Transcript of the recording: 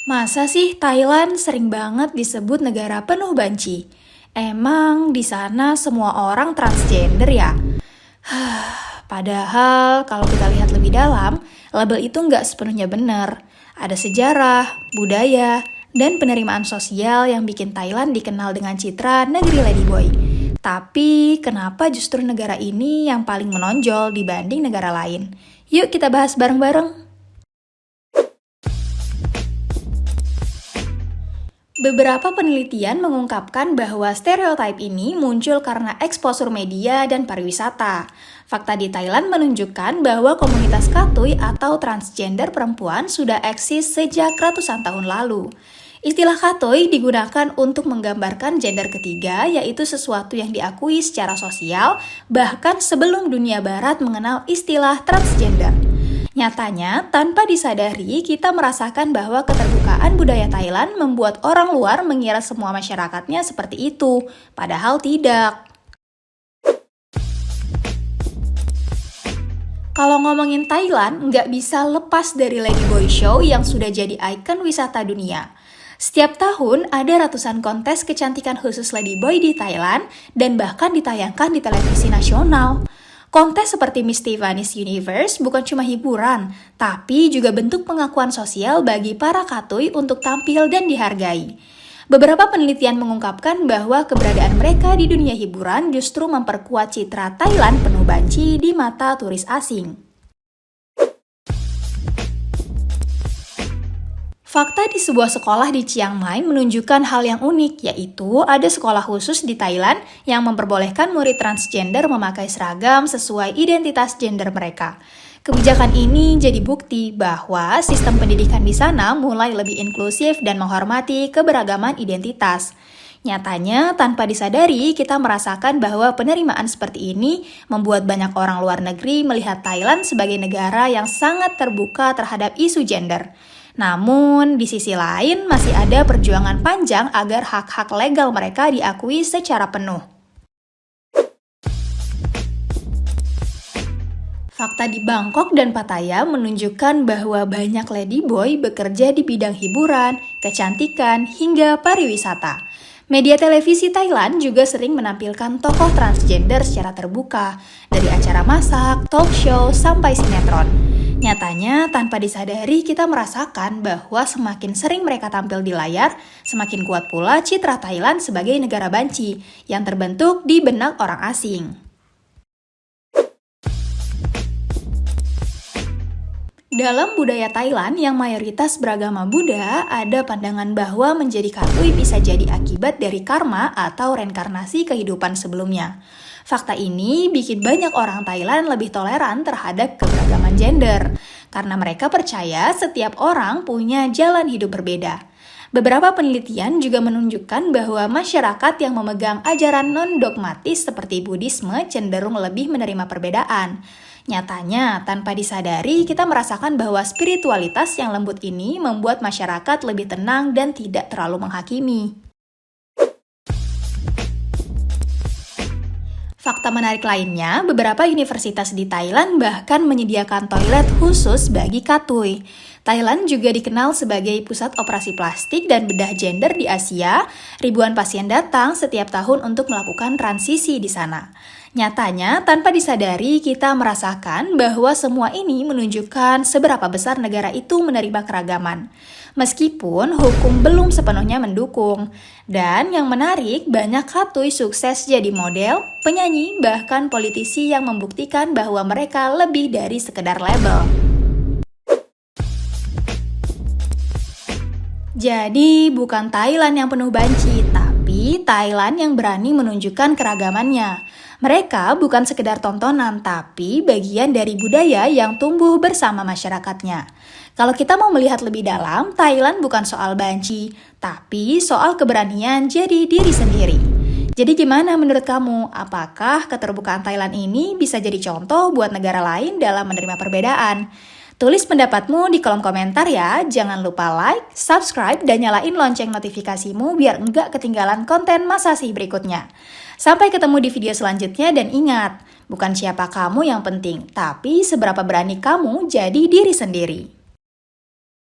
Masa sih Thailand sering banget disebut negara penuh banci? Emang di sana semua orang transgender ya? Padahal kalau kita lihat lebih dalam, label itu nggak sepenuhnya benar. Ada sejarah, budaya, dan penerimaan sosial yang bikin Thailand dikenal dengan citra negeri ladyboy. Tapi kenapa justru negara ini yang paling menonjol dibanding negara lain? Yuk kita bahas bareng-bareng. Beberapa penelitian mengungkapkan bahwa stereotip ini muncul karena eksposur media dan pariwisata. Fakta di Thailand menunjukkan bahwa komunitas katui atau transgender perempuan sudah eksis sejak ratusan tahun lalu. Istilah katui digunakan untuk menggambarkan gender ketiga, yaitu sesuatu yang diakui secara sosial, bahkan sebelum dunia barat mengenal istilah transgender. Nyatanya, tanpa disadari, kita merasakan bahwa keterbukaan budaya Thailand membuat orang luar mengira semua masyarakatnya seperti itu, padahal tidak. Kalau ngomongin Thailand, nggak bisa lepas dari Ladyboy Show yang sudah jadi ikon wisata dunia. Setiap tahun ada ratusan kontes kecantikan khusus Ladyboy di Thailand dan bahkan ditayangkan di televisi nasional. Kontes seperti Miss Tiffany's Universe bukan cuma hiburan, tapi juga bentuk pengakuan sosial bagi para katui untuk tampil dan dihargai. Beberapa penelitian mengungkapkan bahwa keberadaan mereka di dunia hiburan justru memperkuat citra Thailand penuh banci di mata turis asing. Fakta di sebuah sekolah di Chiang Mai menunjukkan hal yang unik, yaitu ada sekolah khusus di Thailand yang memperbolehkan murid transgender memakai seragam sesuai identitas gender mereka. Kebijakan ini jadi bukti bahwa sistem pendidikan di sana mulai lebih inklusif dan menghormati keberagaman identitas. Nyatanya, tanpa disadari, kita merasakan bahwa penerimaan seperti ini membuat banyak orang luar negeri melihat Thailand sebagai negara yang sangat terbuka terhadap isu gender. Namun, di sisi lain masih ada perjuangan panjang agar hak-hak legal mereka diakui secara penuh. Fakta di Bangkok dan Pattaya menunjukkan bahwa banyak ladyboy bekerja di bidang hiburan, kecantikan, hingga pariwisata. Media televisi Thailand juga sering menampilkan tokoh transgender secara terbuka, dari acara masak, talk show, sampai sinetron. Nyatanya, tanpa disadari kita merasakan bahwa semakin sering mereka tampil di layar, semakin kuat pula citra Thailand sebagai negara banci yang terbentuk di benak orang asing. Dalam budaya Thailand yang mayoritas beragama Buddha, ada pandangan bahwa menjadi katui bisa jadi akibat dari karma atau reinkarnasi kehidupan sebelumnya. Fakta ini bikin banyak orang Thailand lebih toleran terhadap keberagaman gender, karena mereka percaya setiap orang punya jalan hidup berbeda. Beberapa penelitian juga menunjukkan bahwa masyarakat yang memegang ajaran non-dogmatis seperti Buddhisme cenderung lebih menerima perbedaan. Nyatanya, tanpa disadari, kita merasakan bahwa spiritualitas yang lembut ini membuat masyarakat lebih tenang dan tidak terlalu menghakimi. Fakta menarik lainnya, beberapa universitas di Thailand bahkan menyediakan toilet khusus bagi katui. Thailand juga dikenal sebagai pusat operasi plastik dan bedah gender di Asia. Ribuan pasien datang setiap tahun untuk melakukan transisi di sana. Nyatanya, tanpa disadari, kita merasakan bahwa semua ini menunjukkan seberapa besar negara itu menerima keragaman. Meskipun hukum belum sepenuhnya mendukung. Dan yang menarik, banyak katui sukses jadi model, penyanyi, bahkan politisi yang membuktikan bahwa mereka lebih dari sekedar label. Jadi, bukan Thailand yang penuh banci, tapi Thailand yang berani menunjukkan keragamannya. Mereka bukan sekedar tontonan, tapi bagian dari budaya yang tumbuh bersama masyarakatnya. Kalau kita mau melihat lebih dalam, Thailand bukan soal banci, tapi soal keberanian jadi diri sendiri. Jadi gimana menurut kamu? Apakah keterbukaan Thailand ini bisa jadi contoh buat negara lain dalam menerima perbedaan? Tulis pendapatmu di kolom komentar ya. Jangan lupa like, subscribe, dan nyalain lonceng notifikasimu biar enggak ketinggalan konten Masasih berikutnya. Sampai ketemu di video selanjutnya dan ingat, bukan siapa kamu yang penting, tapi seberapa berani kamu jadi diri sendiri.